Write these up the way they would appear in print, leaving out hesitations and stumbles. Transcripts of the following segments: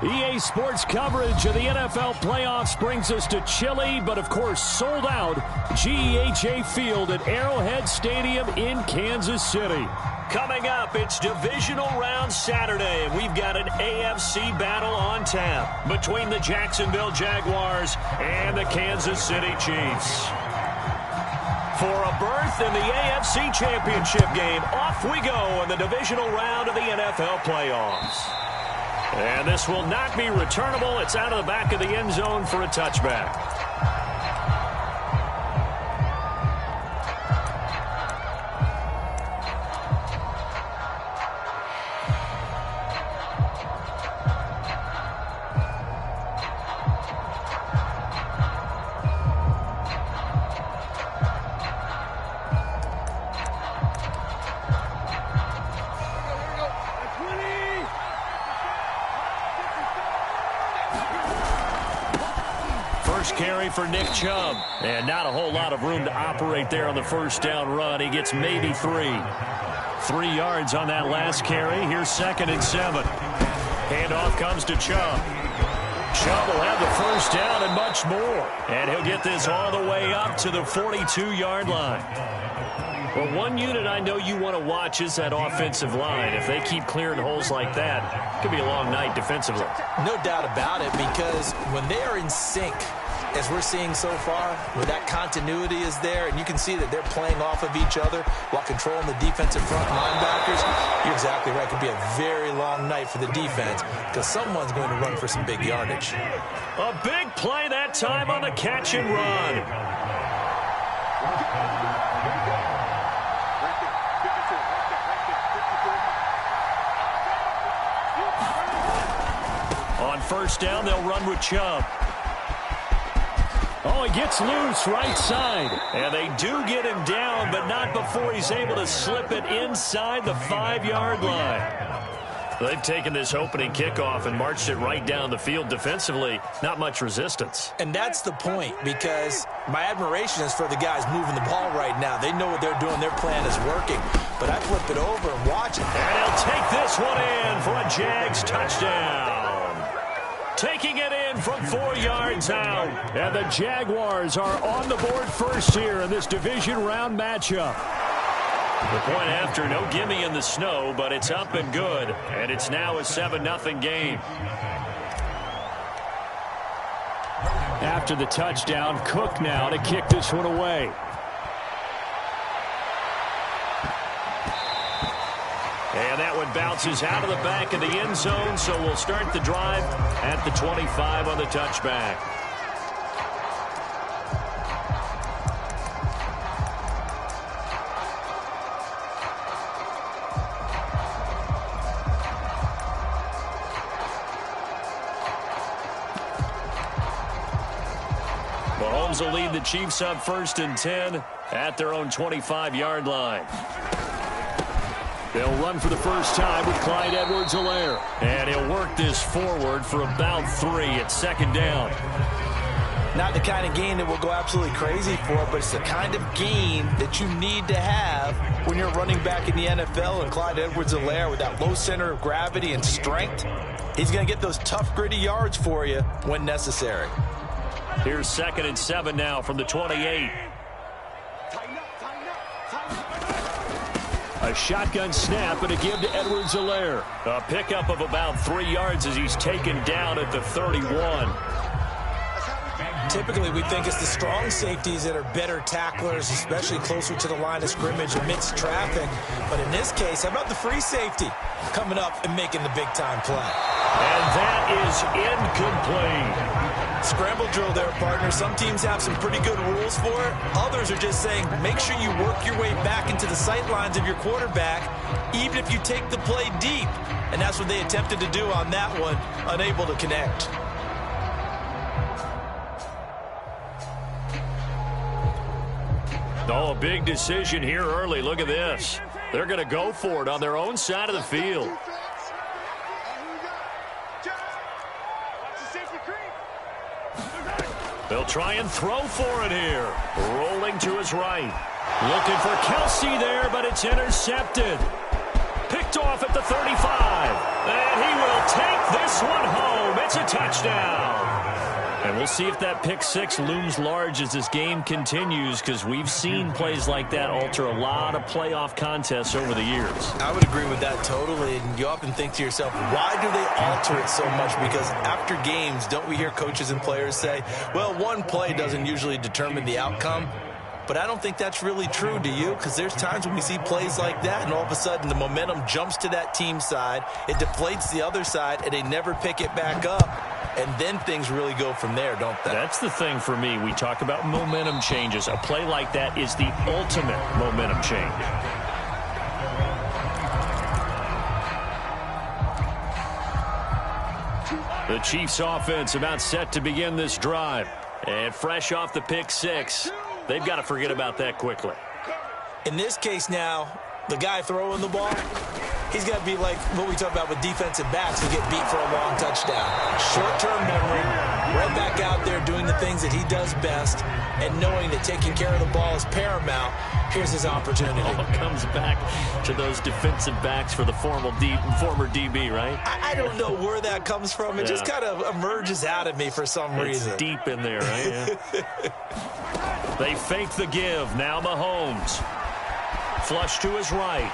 EA Sports coverage of the NFL playoffs brings us to chilly, but of course sold out GEHA Field at Arrowhead Stadium in Kansas City. Coming up, it's divisional round Saturday, and we've got an AFC battle on tap between the Jacksonville Jaguars and the Kansas City Chiefs. For a berth in the AFC Championship game, off we go in the divisional round of the NFL playoffs. And this will not be returnable. It's out of the back of the end zone for a touchback. Carry for Nick Chubb, and not a whole lot of room to operate there on the first down run. He gets maybe 3 yards on that last carry. Here's 2nd and 7. Handoff comes to Chubb. Chubb will have the first down and much more, and he'll get this all the way up to the 42-yard line. Well, one unit I know you want to watch is that offensive line. If they keep clearing holes like that, it could be a long night defensively. No doubt about it, because when they are in sync, as we're seeing so far, where that continuity is there, and you can see that they're playing off of each other while controlling the defensive front linebackers, you're exactly right. It could be a very long night for the defense because someone's going to run for some big yardage. A big play that time on the catch and run. On first down, they'll run with Chubb. Oh, he gets loose right side. And they do get him down, but not before he's able to slip it inside the 5-yard line. They've taken this opening kickoff and marched it right down the field defensively. Not much resistance. And that's the point, because my admiration is for the guys moving the ball right now. They know what they're doing. Their plan is working. But I flip it over and watch it. And he'll take this one in for a Jags touchdown. Taking it in from 4 yards out. And the Jaguars are on the board first here in this division round matchup. The point after, no gimme in the snow, but it's up and good. And it's now a 7-0 game. After the touchdown, Cook now to kick this one away. And that one bounces out of the back of the end zone, so we'll start the drive at the 25 on the touchback. Mahomes will lead the Chiefs up 1st and 10 at their own 25-yard line. They'll run for the first time with Clyde Edwards-Helaire. And he'll work this forward for about 3 at 2nd down. Not the kind of gain that we'll go absolutely crazy for, but it's the kind of gain that you need to have when you're running back in the NFL. And Clyde Edwards-Helaire, with that low center of gravity and strength, he's going to get those tough, gritty yards for you when necessary. Here's 2nd and 7 now from the 28. A shotgun snap and a give to Edwards-Helaire. A pickup of about 3 yards as he's taken down at the 31. Typically, we think it's the strong safeties that are better tacklers, especially closer to the line of scrimmage amidst traffic. But in this case, how about the free safety coming up and making the big-time play? And that is incomplete. Scramble drill there, partner. Some teams have some pretty good rules for it. Others are just saying, make sure you work your way back into the sight lines of your quarterback, even if you take the play deep. And that's what they attempted to do on that one, unable to connect. Oh, a big decision here early. Look at this. They're going to go for it on their own side of the field. They'll try and throw for it here. Rolling to his right. Looking for Kelsey there, but it's intercepted. Picked off at the 35. And he will take this one home Touchdown. And we'll see if that pick six looms large as this game continues, because we've seen plays like that alter a lot of playoff contests over the years. I would agree with that totally. And you often think to yourself, why do they alter it so much? Because after games, don't we hear coaches and players say, well, one play doesn't usually determine the outcome? But I don't think that's really true, do you? Because there's times when we see plays like that, and all of a sudden the momentum jumps to that team side, it deflates the other side, and they never pick it back up. And then things really go from there, don't they? That's the thing for me. We talk about momentum changes. A play like that is the ultimate momentum change. The Chiefs offense about set to begin this drive. And fresh off the pick six, they've got to forget about that quickly. In this case now, the guy throwing the ball, he's got to be like what we talk about with defensive backs who get beat for a long touchdown. Short-term memory, right back out there doing the things that he does best, and knowing that taking care of the ball is paramount. Here's his opportunity. All comes back to those defensive backs for the former DB, right? I don't know where that comes from. It just kind of emerges out of me for some reason. Deep in there, right? Yeah. They fake the give. Now Mahomes. Flush to his right.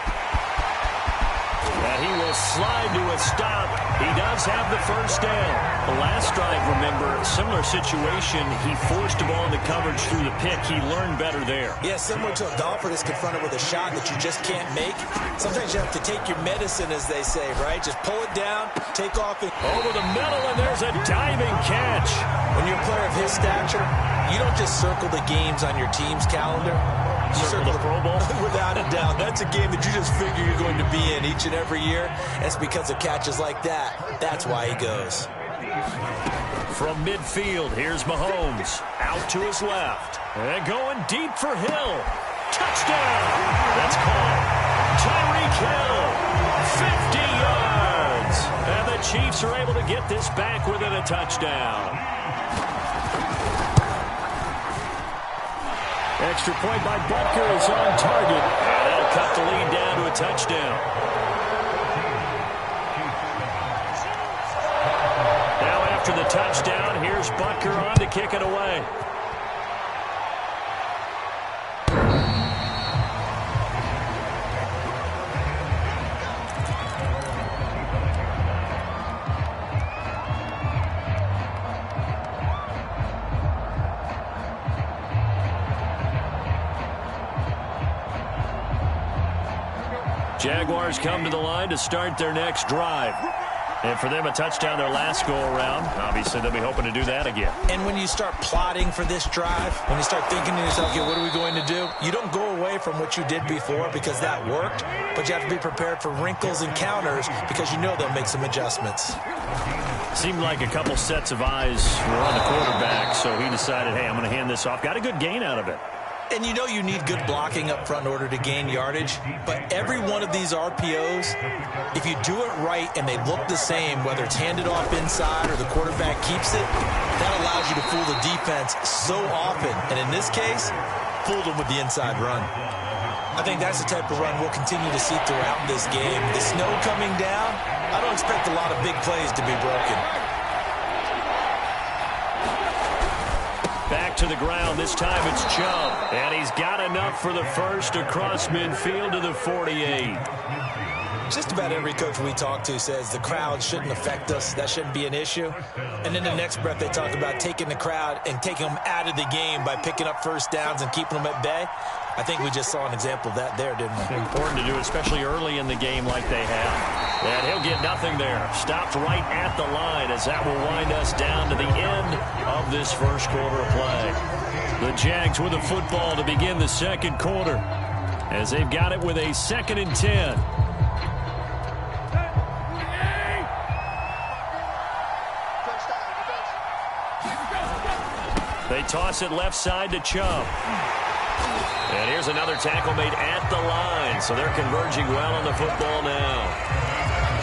And he will slide to a stop. He does have the first down. The last drive, remember, similar situation. He forced the ball into coverage through the pick. He learned better there. Yeah, similar to a golfer that's confronted with a shot that you just can't make. Sometimes you have to take your medicine, as they say, right? Just pull it down, take off. Over the middle, and there's a diving catch. When you're a player of his stature, you don't just circle the games on your team's calendar. You circle the Pro Bowl? Without a doubt. That's a game that you just figure you're going to be in each and every year. And it's because of catches like that. That's why he goes. From midfield, here's Mahomes. Out to his left. And going deep for Hill. Touchdown! That's called. Tyreek Hill. 50 yards. And the Chiefs are able to get this back within a touchdown. Extra point by Butker is on target. And that'll cut the lead down to a touchdown. Now after the touchdown, here's Butker on to kick it away. Jaguars come to the line to start their next drive. And for them, a touchdown their last go-around. Obviously, they'll be hoping to do that again. And when you start plotting for this drive, when you start thinking to yourself, okay, what are we going to do? You don't go away from what you did before because that worked, but you have to be prepared for wrinkles and counters because you know they'll make some adjustments. Seemed like a couple sets of eyes were on the quarterback, so he decided, hey, I'm going to hand this off. Got a good gain out of it. And you know you need good blocking up front in order to gain yardage. But every one of these RPOs, if you do it right and they look the same, whether it's handed off inside or the quarterback keeps it, that allows you to fool the defense so often. And in this case, fooled them with the inside run. I think that's the type of run we'll continue to see throughout this game. The snow coming down, I don't expect a lot of big plays to be broken. Back to the ground. This time it's Chubb. And he's got enough for the first across midfield to the 48. Just about every coach we talk to says the crowd shouldn't affect us. That shouldn't be an issue. And in the next breath, they talk about taking the crowd and taking them out of the game by picking up first downs and keeping them at bay. I think we just saw an example of that there, didn't we? Important to do, especially early in the game like they have. And he'll get nothing there. Stopped right at the line as that will wind us down to the end of this first quarter of play. The Jags with the football to begin the second quarter as they've got it with a 2nd and 10. They toss it left side to Chubb. And here's another tackle made at the line. So they're converging well on the football now.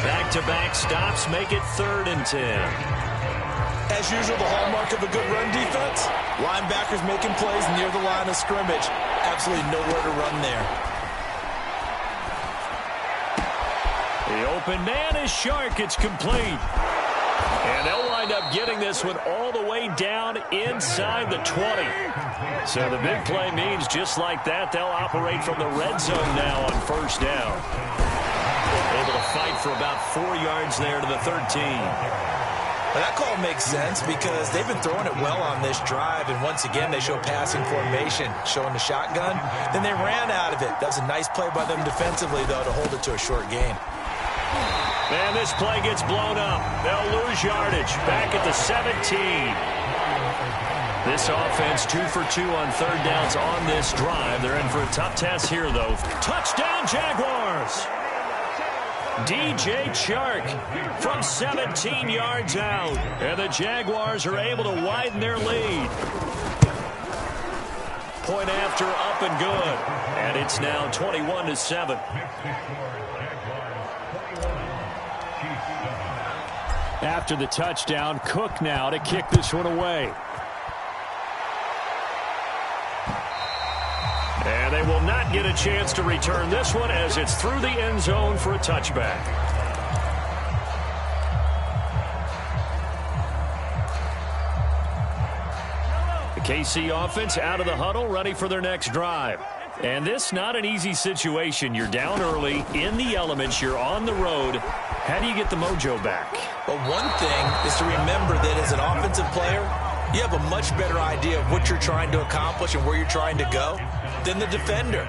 Back-to-back stops make it 3rd and 10. As usual, the hallmark of a good run defense, linebackers making plays near the line of scrimmage. Absolutely nowhere to run there. The open man is Shark. It's complete. And they'll wind up getting this one all the way down inside the 20. So the big play means just like that, they'll operate from the red zone now on first down. Able to fight for about 4 yards there to the 13. Well, that call makes sense because they've been throwing it well on this drive, and once again they show passing formation, showing the shotgun. Then they ran out of it. That was a nice play by them defensively, though, to hold it to a short gain. And this play gets blown up. They'll lose yardage back at the 17. This offense 2 for 2 on third downs on this drive. They're in for a tough test here, though. Touchdown, Jaguars! DJ Chark from 17 yards out. And the Jaguars are able to widen their lead. Point after, up and good. And it's now 21-7. After the touchdown, Cook now to kick this one away. And they will not get a chance to return this one as it's through the end zone for a touchback. The KC offense out of the huddle, ready for their next drive. And this not an easy situation. You're down early, in the elements, you're on the road. How do you get the mojo back? Well, one thing is to remember that as an offensive player, you have a much better idea of what you're trying to accomplish and where you're trying to go than the defender.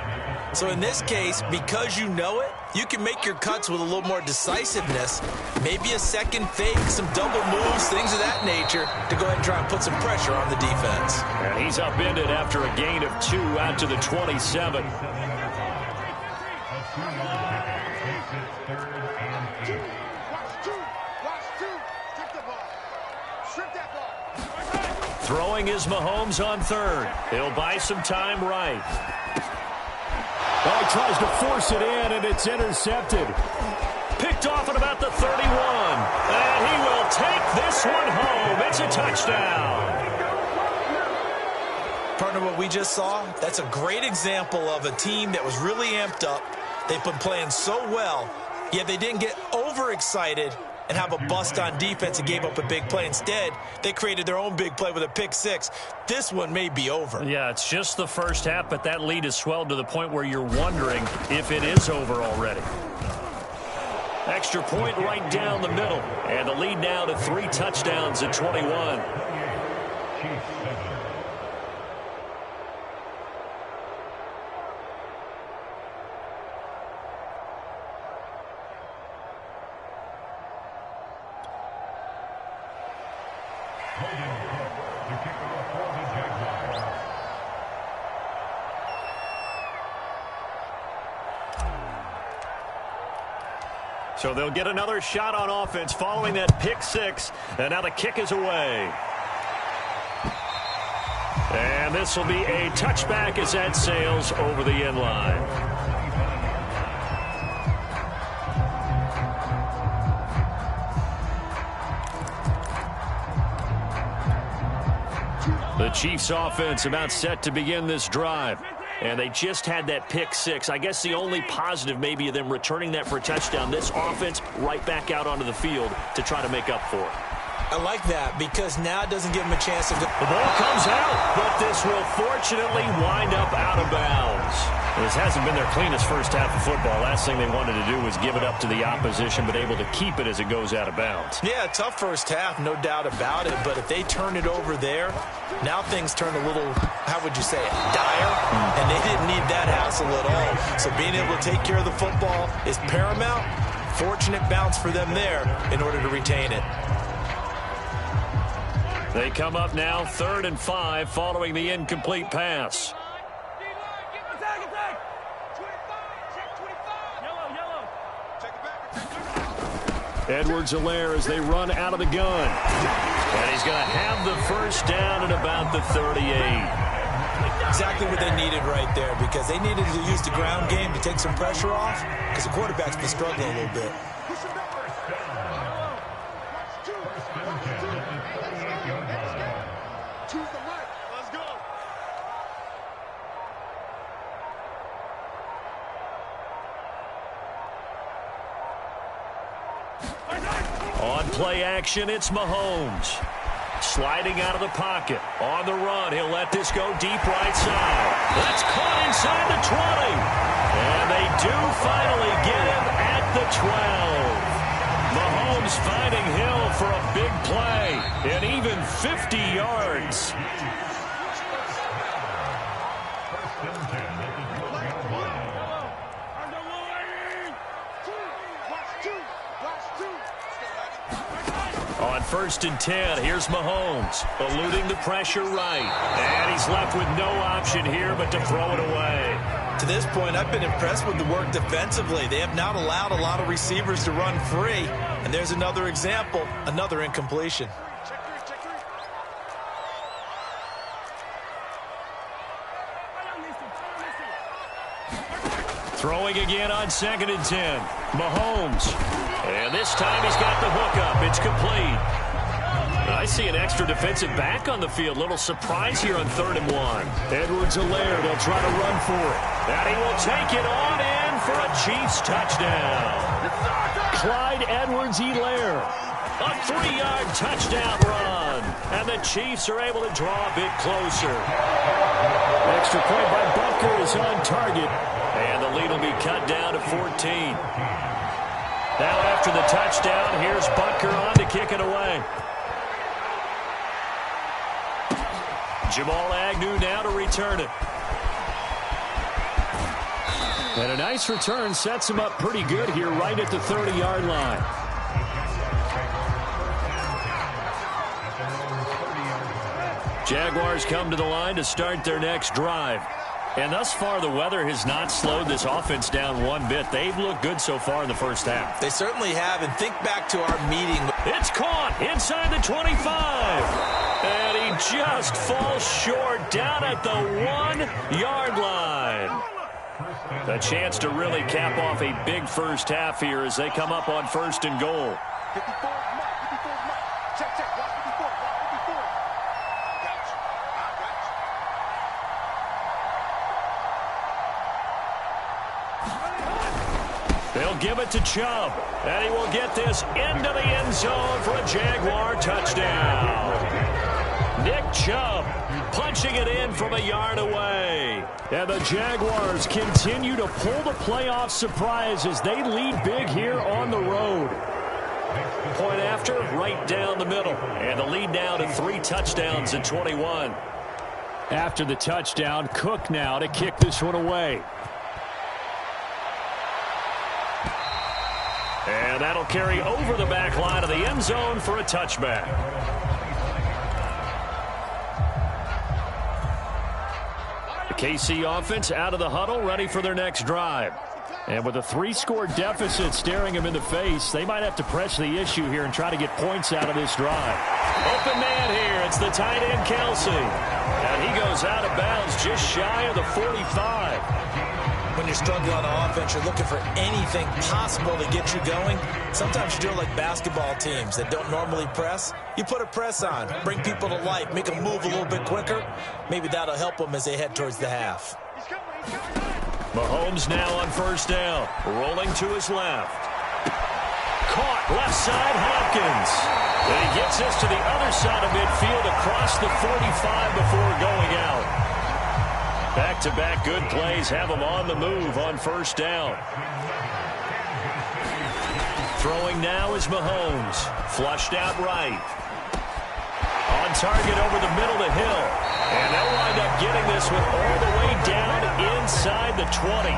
So in this case, because you know it, you can make your cuts with a little more decisiveness, maybe a second fake, some double moves, things of that nature, to go ahead and try and put some pressure on the defense. And he's upended after a gain of 2 out to the 27. Throwing is Mahomes on third. He'll buy some time right. Oh, he tries to force it in, and it's intercepted. Picked off at about the 31. And he will take this one home. It's a touchdown. Partner, what we just saw, that's a great example of a team that was really amped up. They've been playing so well, yet they didn't get overexcited and have a bust on defense and gave up a big play. Instead, they created their own big play with a pick six. This one may be over. Yeah, it's just the first half, but that lead has swelled to the point where you're wondering if it is over already. Extra point right down the middle. And the lead now to 3 touchdowns at 21. So they'll get another shot on offense following that pick six. And now the kick is away. And this will be a touchback as that sails over the end line. The Chiefs offense about set to begin this drive. And they just had that pick six. I guess the only positive maybe of them returning that for a touchdown. This offense right back out onto the field to try to make up for it. I like that because now it doesn't give them a chance to go. The ball comes out, but this will fortunately wind up out of bounds. This hasn't been their cleanest first half of football. Last thing they wanted to do was give it up to the opposition, but able to keep it as it goes out of bounds. Yeah, tough first half, no doubt about it. But if they turn it over there, now things turn a little, how would you say it, dire. And they didn't need that hassle at all. So being able to take care of the football is paramount. Fortunate bounce for them there in order to retain it. They come up now 3rd and 5 following the incomplete pass. Edwards-Helaire as they run out of the gun. And he's going to have the first down at about the 38. Exactly what they needed right there because they needed to use the ground game to take some pressure off because the quarterback's been struggling a little bit. On play action, it's Mahomes. Sliding out of the pocket. On the run, he'll let this go deep right side. That's caught inside the 20. And they do finally get him at the 12. Mahomes finding Hill for a big play. And even 50 yards. On 1st and 10, here's Mahomes, eluding the pressure right. And he's left with no option here but to throw it away. To this point, I've been impressed with the work defensively. They have not allowed a lot of receivers to run free. And there's another example, another incompletion. Throwing again on 2nd and 10. Mahomes. And this time he's got the hookup. It's complete. I see an extra defensive back on the field. Little surprise here on 3rd and 1. Edwards-Helaire, they'll try to run for it. And he will take it on in for a Chiefs touchdown. Clyde Edwards-Helaire. A 3-yard touchdown run. And the Chiefs are able to draw a bit closer. Extra point by Butker is on target. And the lead will be cut down to 14. Now after the touchdown, here's Butker on to kick it away. Jamal Agnew now to return it. And a nice return sets him up pretty good here right at the 30-yard line. Jaguars come to the line to start their next drive. And thus far, the weather has not slowed this offense down one bit. They've looked good so far in the first half. They certainly have, and think back to our meeting. It's caught inside the 25. And he just falls short down at the 1-yard line. A chance to really cap off a big first half here as they come up on 1st and goal. They'll give it to Chubb, and he will get this into the end zone for a Jaguar touchdown. Nick Chubb punching it in from a yard away. And the Jaguars continue to pull the playoff surprise as they lead big here on the road. Point after, right down the middle. And the lead now to 3 touchdowns at 21. After the touchdown, Cook now to kick this one away. And that'll carry over the back line of the end zone for a touchback. The KC offense out of the huddle, ready for their next drive. And with a 3-score deficit staring them in the face, they might have to press the issue here and try to get points out of this drive. Open man here. It's the tight end, Kelsey. And he goes out of bounds just shy of the 45. When you're struggling on offense, you're looking for anything possible to get you going. Sometimes you do it like basketball teams that don't normally press. You put a press on, bring people to life, make them move a little bit quicker. Maybe that'll help them as they head towards the half. Mahomes now on 1st down, rolling to his left. Caught left side, Hopkins. And he gets this to the other side of midfield across the 45 before going out. Back-to-back good plays have him on the move on 1st down. Throwing now is Mahomes. Flushed out right. On target over the middle to Hill. And they'll wind up getting this one all the way down inside the 20.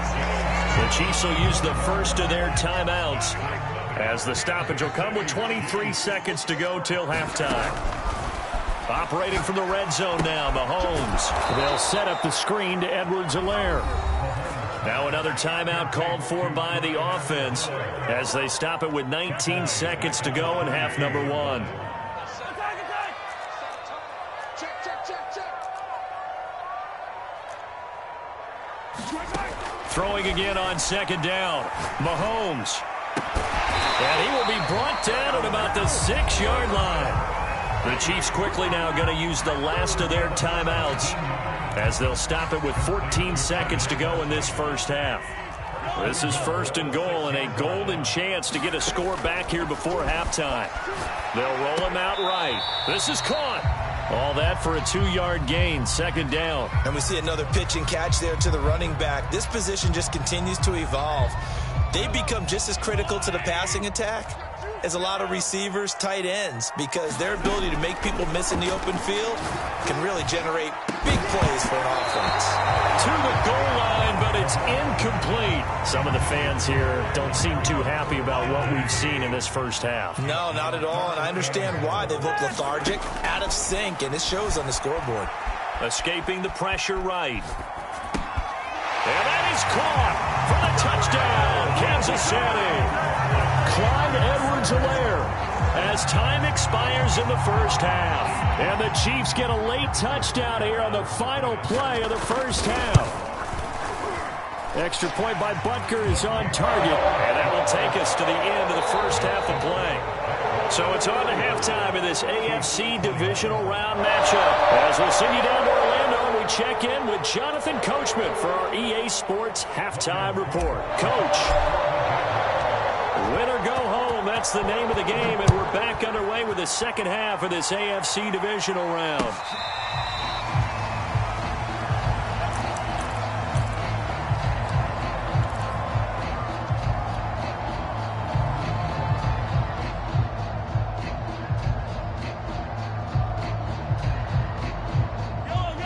The Chiefs will use the first of their timeouts as the stoppage will come with 23 seconds to go till halftime. Operating from the red zone now, Mahomes. They'll set up the screen to Edwards-Helaire. Now another timeout called for by the offense as they stop it with 19 seconds to go in half number 1. Throwing again on 2nd down. Mahomes. And he will be brought down at about the 6-yard line. The Chiefs quickly now going to use the last of their timeouts as they'll stop it with 14 seconds to go in this first half. This is 1st and goal and a golden chance to get a score back here before halftime. They'll roll him out right. This is caught. All that for a 2-yard gain, 2nd down. And we see another pitch and catch there to the running back. This position just continues to evolve. They become just as critical to the passing attack as a lot of receivers, tight ends, because their ability to make people miss in the open field can really generate big plays for an offense. To the goal line, but it's incomplete. Some of the fans here don't seem too happy about what we've seen in this first half. No, not at all, and I understand why. They've looked lethargic, out of sync, and it shows on the scoreboard. Escaping the pressure right. And that is caught for the touchdown, Kansas City. Clyde Edwards-Helaire as time expires in the first half. And the Chiefs get a late touchdown here on the final play of the first half. Extra point by Butker is on target. And that will take us to the end of the first half of play. So it's on to halftime in this AFC divisional round matchup. As we'll send you down to Orlando, we check in with Jonathan Coachman for our EA Sports Halftime Report. Coach, win or go home, that's the name of the game, and we're back underway with the second half of this AFC divisional round.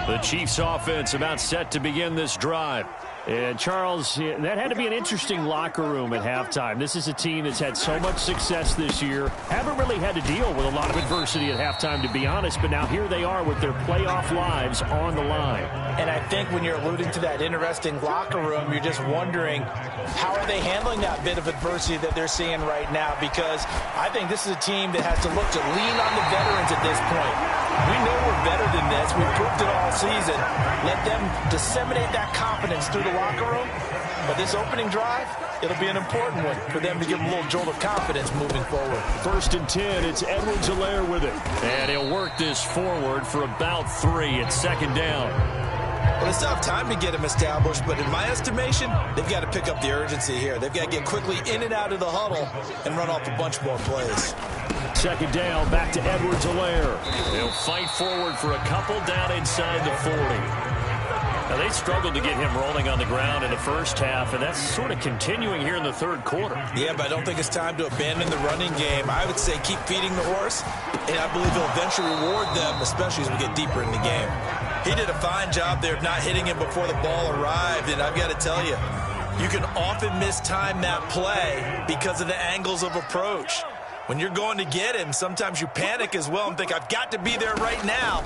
The Chiefs offense about set to begin this drive. And, Charles, that had to be an interesting locker room at halftime. This is a team that's had so much success this year. Haven't really had to deal with a lot of adversity at halftime, to be honest. But now here they are with their playoff lives on the line. And I think when you're alluding to that interesting locker room, you're just wondering how are they handling that bit of adversity that they're seeing right now? Because I think this is a team that has to look to lean on the veterans at this point. We know we're better than this. We've proved it all season. Let them disseminate that confidence through the locker room. But this opening drive, it'll be an important one for them to give them a little jolt of confidence moving forward. 1st and 10, it's Edwards-Helaire with it. And he'll work this forward for about 3. It's 2nd down. Well, it's not time to get him established, but in my estimation, they've got to pick up the urgency here. They've got to get quickly in and out of the huddle and run off a bunch more plays. 2nd down, back to Edwards-Helaire. He'll fight forward for a couple down inside the 40. Now, they struggled to get him rolling on the ground in the first half, and that's sort of continuing here in the 3rd quarter. Yeah, but I don't think it's time to abandon the running game. I would say keep feeding the horse, and I believe he'll eventually reward them, especially as we get deeper in the game. He did a fine job there of not hitting him before the ball arrived, and I've got to tell you, you can often mistime that play because of the angles of approach. When you're going to get him, sometimes you panic as well and think, I've got to be there right now.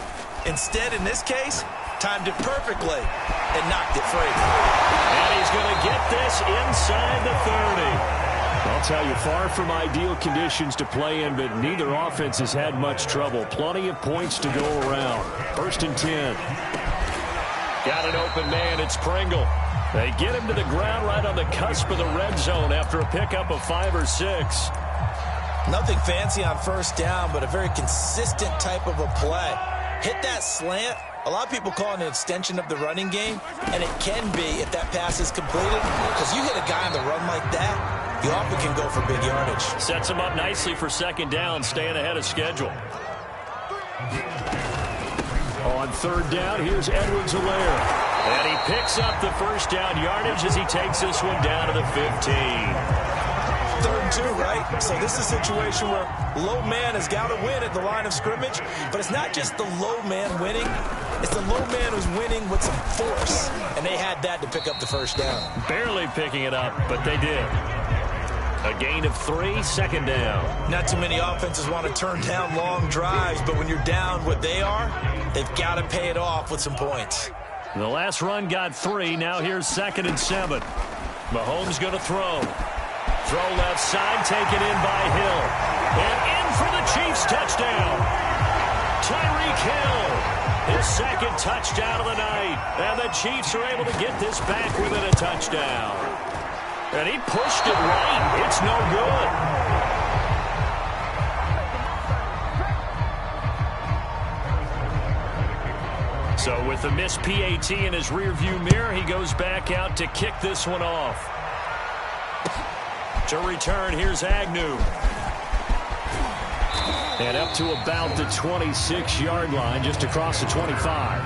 Instead, in this case, timed it perfectly and knocked it free. And he's going to get this inside the 30. I'll tell you, far from ideal conditions to play in, but neither offense has had much trouble. Plenty of points to go around. 1st and 10. Got an open man. It's Pringle. They get him to the ground right on the cusp of the red zone after a pickup of 5 or 6. Nothing fancy on 1st down, but a very consistent type of a play. Hit that slant. A lot of people call it an extension of the running game, and it can be if that pass is completed, because you hit a guy on the run like that, you often can go for big yardage. Sets him up nicely for 2nd down, staying ahead of schedule. On 3rd down, here's Edwards-Helaire. And he picks up the 1st down yardage as he takes this one down to the 15. 3rd and 2, right? So this is a situation where low man has got to win at the line of scrimmage, but it's not just the low man winning. It's the low man who's winning with some force, and they had that to pick up the 1st down. Barely picking it up, but they did. A gain of 3, 2nd down. Not too many offenses want to turn down long drives, but when you're down what they are, they've got to pay it off with some points. The last run got 3. Now here's 2nd and 7. Mahomes going to throw. Throw left side, taken in by Hill. And in for the Chiefs touchdown. Tyreek Hill, his 2nd touchdown of the night. And the Chiefs are able to get this back within a touchdown. And he pushed it right. It's no good. So with the missed PAT in his rearview mirror, he goes back out to kick this one off. To return, here's Agnew. And up to about the 26-yard line, just across the 25.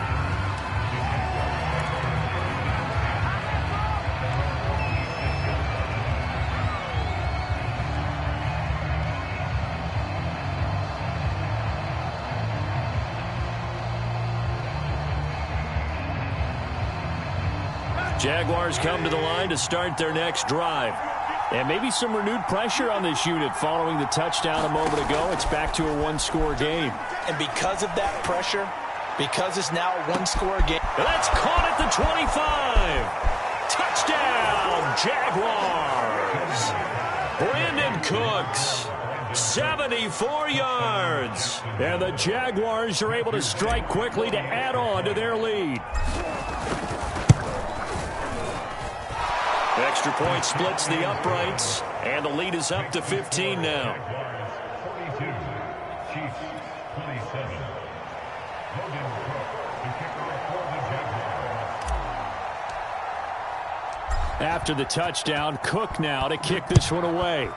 Jaguars come to the line to start their next drive. And maybe some renewed pressure on this unit following the touchdown a moment ago. It's back to a one-score game. And because of that pressure, because it's now a one-score game. That's caught at the 25. Touchdown, Jaguars. Brandon Cooks, 74 yards. And the Jaguars are able to strike quickly to add on to their lead. Extra point splits the uprights, and the lead is up to 15 now. 42, Chiefs 27. Logan Cook, the kicker for the Jaguars. After the touchdown, Cook now to kick this one away.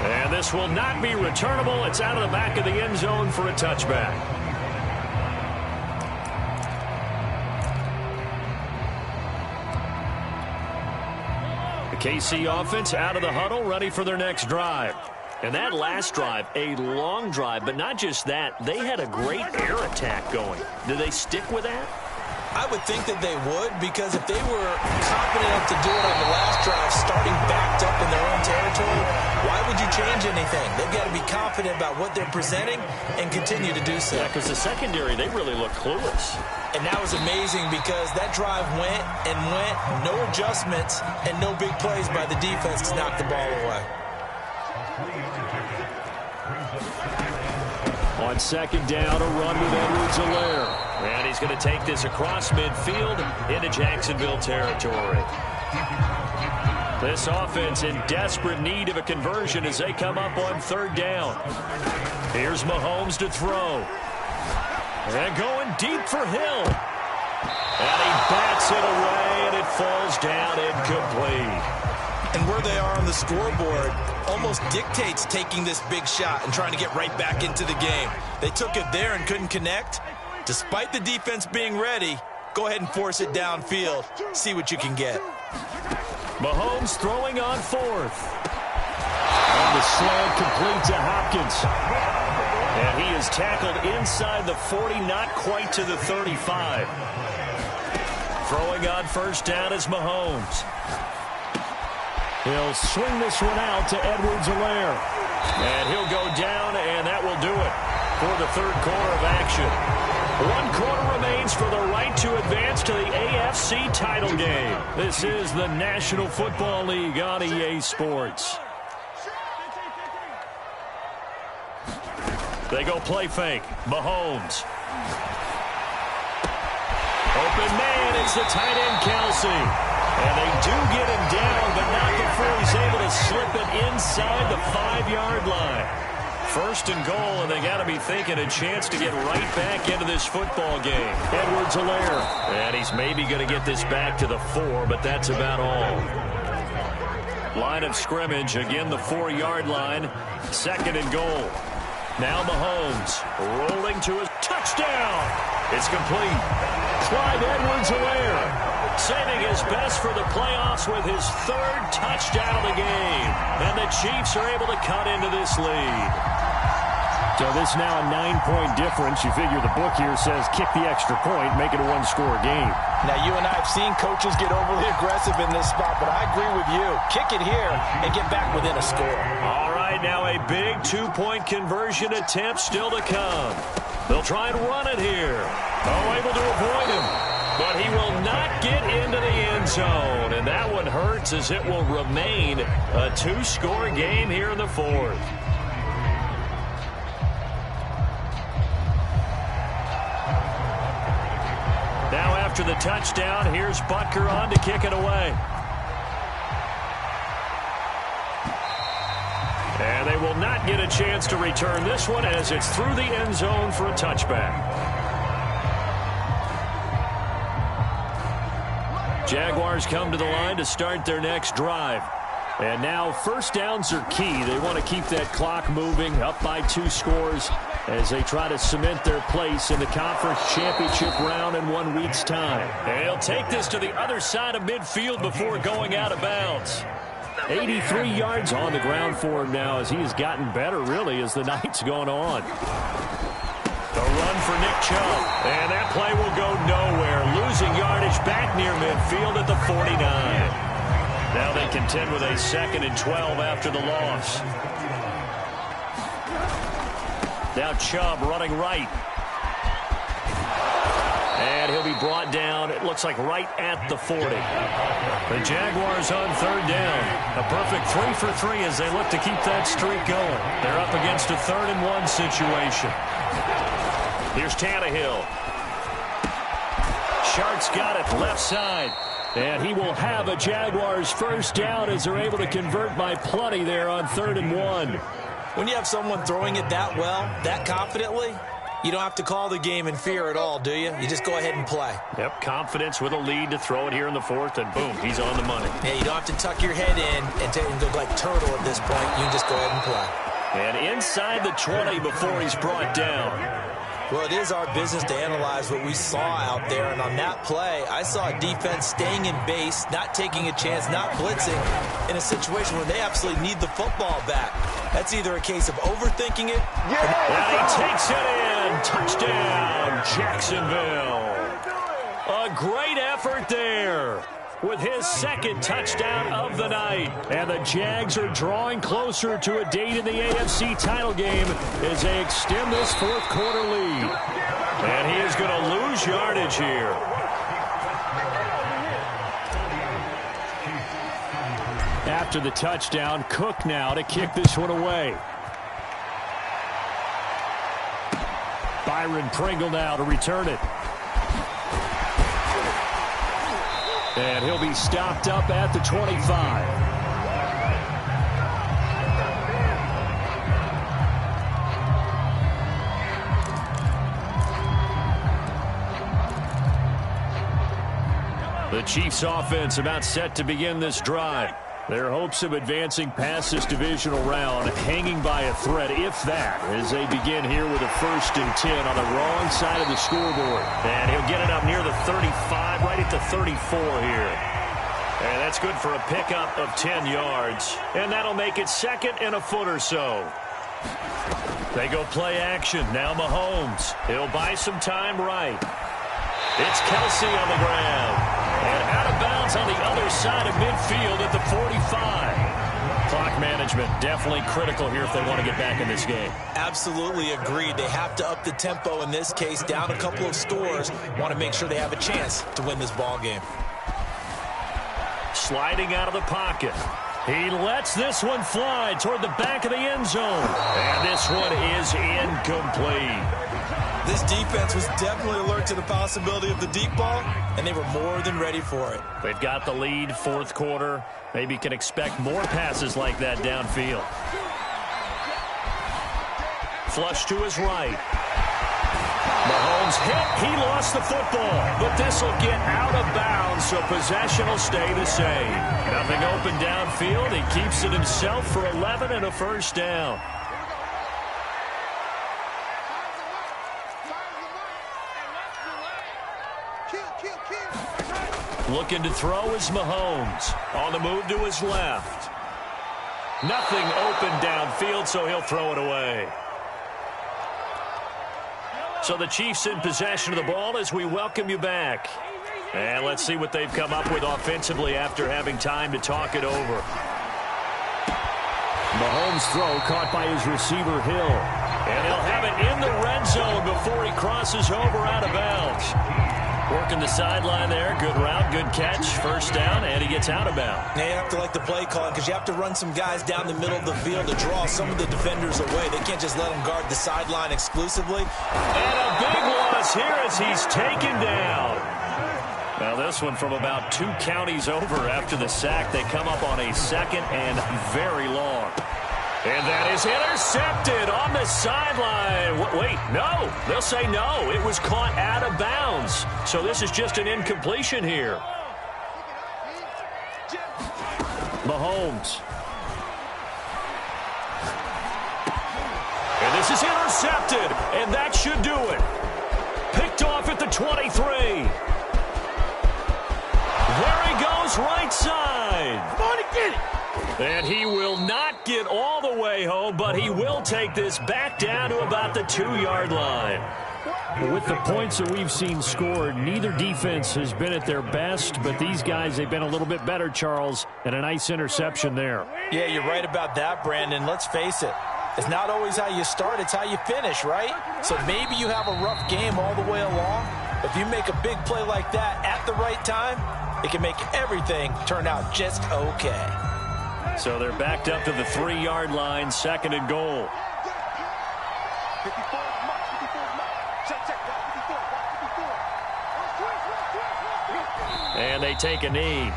And this will not be returnable. It's out of the back of the end zone for a touchback. KC offense out of the huddle, ready for their next drive. And that last drive, a long drive, but not just that. They had a great air attack going. Do they stick with that? I would think that they would, because if they were confident enough to do it on the last drive, starting backed up in their own territory, why would you change anything? They've got to be confident about what they're presenting and continue to do so. Yeah, because the secondary, they really look clueless. And that was amazing because that drive went and went, no adjustments, and no big plays by the defense to knock the ball away. On second down, a run with Edwards-Helaire. And he's going to take this across midfield into Jacksonville territory. This offense in desperate need of a conversion as they come up on third down. Here's Mahomes to throw. And going deep for Hill. And he bats it away, and it falls down incomplete. And where they are on the scoreboard almost dictates taking this big shot and trying to get right back into the game. They took it there and couldn't connect. Despite the defense being ready, go ahead and force it downfield. See what you can get. Mahomes throwing on fourth. And the slant complete to Hopkins. And he is tackled inside the 40, not quite to the 35. Throwing on first down is Mahomes. He'll swing this one out to Edwards-Helaire. And he'll go down, and that will do it for the third quarter of action. 1 quarter remains for the right to advance to the AFC title game. This is the National Football League on EA Sports. They go play fake. Mahomes. Open man, it's the tight end Kelsey. And they do get him down, but not before he's able to slip it inside the 5-yard line. First and goal, and they got to be thinking a chance to get right back into this football game. Edwards-Helaire. And he's maybe going to get this back to the 4, but that's about all. Line of scrimmage, again the 4-yard line. Second and goal. Now Mahomes rolling to his touchdown. It's complete. Clyde Edwards-Helaire saving his best for the playoffs with his 3rd touchdown of the game. And the Chiefs are able to cut into this lead. So this now a 9-point difference. You figure the book here says kick the extra point, make it a 1-score game. Now, you and I have seen coaches get overly aggressive in this spot, but I agree with you. Kick it here and get back within a score. All right, now a big 2-point conversion attempt still to come. They'll try and run it here. Oh, able to avoid him. But he will not get into the end zone. And that one hurts as it will remain a 2-score game here in the 4th. Now after the touchdown, here's Butker on to kick it away. And they will not get a chance to return this one as it's through the end zone for a touchback. Jaguars come to the line to start their next drive. And now first downs are key. They want to keep that clock moving, up by 2 scores as they try to cement their place in the conference championship round in 1 week's time. And he'll take this to the other side of midfield before going out of bounds. 83 yards on the ground for him now as he has gotten better, really, as the night's gone on. The run for Nick Chubb. And that play will go nowhere. Losing yardage back near midfield at the 49. Now they contend with a 2nd and 12 after the loss. Now Chubb running right. And he'll be brought down, it looks like right at the 40. The Jaguars on 3rd down. A perfect 3 for 3 as they look to keep that streak going. They're up against a 3rd and 1 situation. Here's Tannehill. Shart's got it left side. And he will have a Jaguars first down as they're able to convert by plenty there on 3rd and 1. When you have someone throwing it that well, that confidently, you don't have to call the game in fear at all, do you? You just go ahead and play. Yep, confidence with a lead to throw it here in the 4th, and boom, he's on the money. Yeah, you don't have to tuck your head in and go like turtle at this point. You can just go ahead and play. And inside the 20 before he's brought down. Well, it is our business to analyze what we saw out there, and on that play, I saw a defense staying in base, not taking a chance, not blitzing, in a situation where they absolutely need the football back. That's either a case of overthinking it. And he takes it in. Touchdown, Jacksonville. A great effort there with his 2nd touchdown of the night. And the Jags are drawing closer to a date in the AFC title game as they extend this 4th quarter lead. And he is going to lose yardage here. After the touchdown, Cook now to kick this one away. Byron Pringle now to return it. And he'll be stopped up at the 25. The Chiefs offense about set to begin this drive. Their hopes of advancing past this divisional round hanging by a thread, if that, as they begin here with a 1st and 10 on the wrong side of the scoreboard. And he'll get it up near the 35, right at the 34 here. And that's good for a pickup of 10 yards. And that'll make it 2nd and a foot or so. They go play action. Now Mahomes. He'll buy some time right. It's Kelsey on the ground. And out of bounds on the other side of midfield at the 45. Clock management definitely critical here if they want to get back in this game. Absolutely agreed. They have to up the tempo in this case, down a couple of scores. Want to make sure they have a chance to win this ball game. Sliding out of the pocket. He lets this one fly toward the back of the end zone. And this one is incomplete. This defense was definitely alert to the possibility of the deep ball, and they were more than ready for it. They've got the lead, 4th quarter. Maybe can expect more passes like that downfield. Flush to his right. Mahomes hit. He lost the football, but this will get out of bounds, so possession will stay the same. Nothing open downfield. He keeps it himself for 11 and a first down. Looking to throw is Mahomes. On the move to his left. Nothing open downfield, so he'll throw it away. So the Chiefs in possession of the ball as we welcome you back. And let's see what they've come up with offensively after having time to talk it over. Mahomes' throw caught by his receiver Hill. And he'll have it in the red zone before he crosses over out of bounds. Working the sideline there. Good route, good catch. First down, and he gets out of bounds. Now you have to like the play calling because you have to run some guys down the middle of the field to draw some of the defenders away. They can't just let them guard the sideline exclusively. And a big loss here as he's taken down. Now this one from about 2 counties over after the sack. They come up on a 2nd and very long. And that is intercepted on the sideline. Wait, no. They'll say no. It was caught out of bounds. So this is just an incompletion here. Mahomes. And this is intercepted, and that should do it. Picked off at the 23. There he goes, right side. Come on and get it. And he will not get all the way home, but he will take this back down to about the 2-yard line. With the points that we've seen scored, neither defense has been at their best, but these guys, they've been a little bit better, Charles, and a nice interception there. Yeah, you're right about that, Brandon. Let's face it. It's not always how you start, it's how you finish, right? So maybe you have a rough game all the way along. If you make a big play like that at the right time, it can make everything turn out just okay. So they're backed up to the 3-yard line, 2nd and goal. And they take a knee.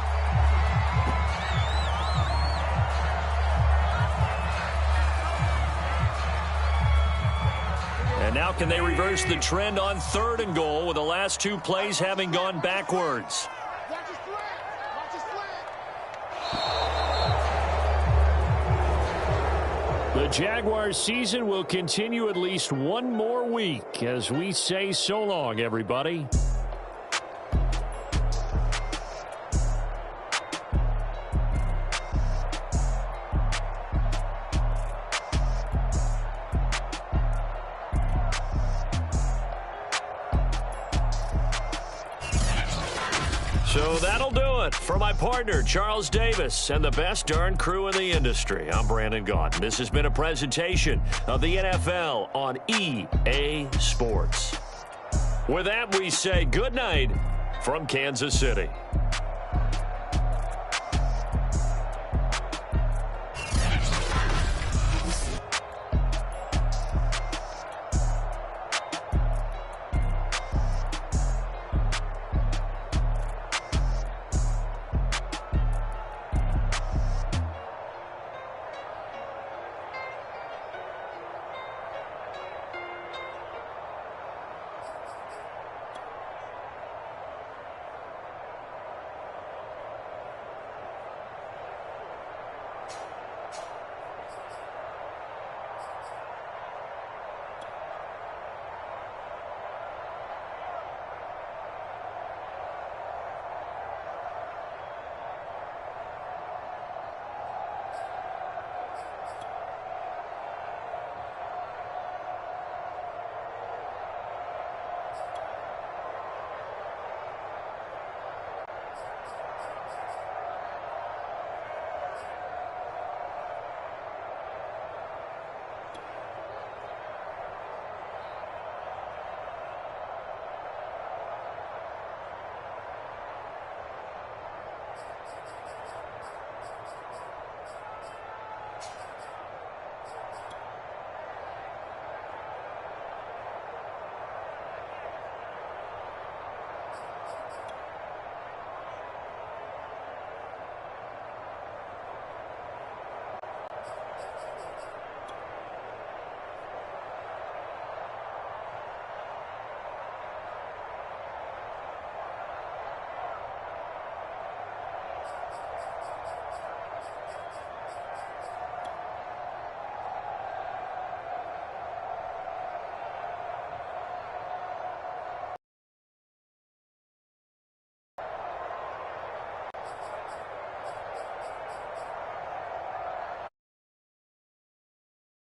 And now can they reverse the trend on 3rd and goal with the last 2 plays having gone backwards? The Jaguars' season will continue at least one more week as we say so long, everybody. So that'll do it for my partner, Charles Davis, and the best darn crew in the industry. I'm Brandon Gaudin. This has been a presentation of the NFL on EA Sports. With that, we say good night from Kansas City.